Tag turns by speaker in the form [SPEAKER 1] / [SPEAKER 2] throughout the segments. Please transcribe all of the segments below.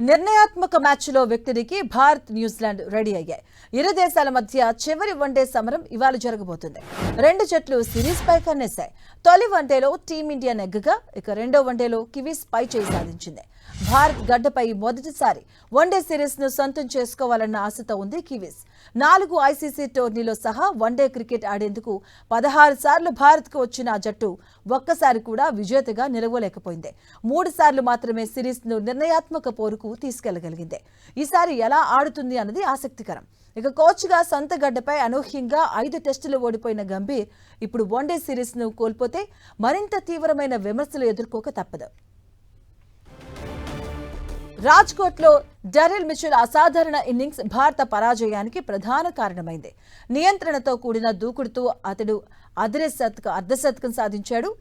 [SPEAKER 1] నిర్ణయాత్మక మ్యాచ్లో విక్టరీకి Bharat New Zealand ready అయ్యాయి. ఇరు దేశాల మధ్య చివరి వన్డే సమరం ఇవాళ జరగబోతుంది. రెండు జట్లు సిరీస్ పై కన్నేశాయి. తొలి వన్డేలో టీమిండియా నెగ్గగా, ఇక రెండో వన్డేలో కివీస్ పై చేయి సాధించింది. భారత్ గడ్డపై మొదటిసారి వన్డే సిరీస్ ను సొంతం చేసుకోవాలన్న ఆశతో ఉంది కివీస్. 4 ఐసీసీ టోర్నీలో సహా వన్డే క్రికెట్ ఆడేందుకు 16 సార్లు భారత్ కు వచ్చిన ఆ జట్టు ఒక్కసారి కూడా విజేతగా నిలవలేకపోయింది. 3 సార్లు మాత్రమే సిరీస్ ను నిర్ణయాత్మక పోరుకు తీసుకెళ్లగలిగింది. ఈసారి ఎలా ఆడుతుంది అన్నది ఆసక్తికరం. ఇక కోచ్ గా సొంత గడ్డపై అనూహ్యంగా 5 టెస్టులు ఓడిపోయిన గంభీర్ ఇప్పుడు వన్డే సిరీస్ ను కోల్పోతే మరింత తీవ్రమైన విమర్శలు ఎదుర్కోక తప్పదు. రాజ్కోట్లో డెరెల్ మిచెల్ అసాధారణ ఇన్నింగ్స్ భారత పరాజయానికి ప్రధాన కారణమైంది. నియంత్రణతో కూడిన దూకుడుతో అతడు అర్ధశతకం సాధించాడు.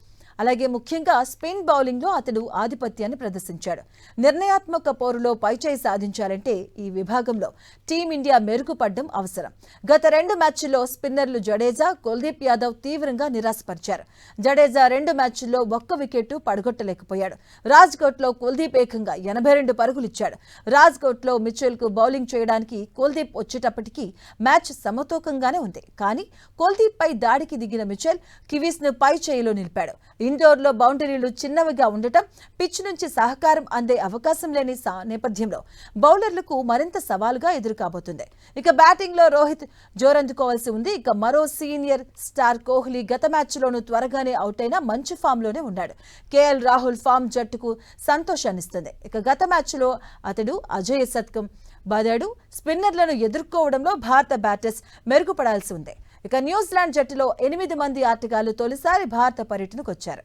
[SPEAKER 1] అలాగే ముఖ్యంగా స్పిన్ బౌలింగ్ లో అతడు ఆధిపత్యాన్ని ప్రదర్శించాడు. నిర్ణయాత్మక పోరులో పైచేయి సాధించాలంటే ఈ విభాగంలో టీమిండియా మెరుగుపడడం అవసరం. గత 2 మ్యాచ్ల్లో స్పిన్నర్లు జడేజా, కుల్దీప్ యాదవ్ తీవ్రంగా నిరాశపరిచారు. జడేజా 2 మ్యాచ్ల్లో ఒక్క వికెట్ పడగొట్టలేకపోయాడు. రాజ్కోట్లో కుల్దీప్ ఏకంగా 82 పరుగులిచ్చాడు. రాజ్కోట్లో మిచెల్ కు బౌలింగ్ చేయడానికి కుల్దీప్ వచ్చేటప్పటికీ మ్యాచ్ సమతూకంగానే ఉంది. కానీ కుల్దీప్ పై దాడికి దిగిన మిచెల్ కివీస్ ను పై చేయిలో నిలిపాడు. ఇండోర్లో బౌండరీలు చిన్నవిగా ఉండటం, పిచ్ నుంచి సహకారం అందే అవకాశం లేని నేపథ్యంలో బౌలర్లకు మరింత సవాలుగా ఎదురుకాబోతుంది. ఇక బ్యాటింగ్ లో రోహిత్ జోరందుకోవాల్సి ఉంది. ఇక మరో సీనియర్ స్టార్ కోహ్లీ గత మ్యాచ్లోనూ త్వరగానే అవుట్ అయినా మంచి ఫామ్ లోనే ఉన్నాడు. కేఎల్ రాహుల్ ఫామ్ జట్టుకు సంతోషాన్నిస్తుంది. ఇక గత మ్యాచ్లో అతడు అజేయ శతకం బాదాడు. స్పిన్నర్లను ఎదుర్కోవడంలో భారత బ్యాటర్స్ మెరుగుపడాల్సి ఉంది. ఇక న్యూజిలాండ్ జట్టులో 8 మంది ఆటగాళ్లు తొలిసారి భారత పర్యటనకు వచ్చారు.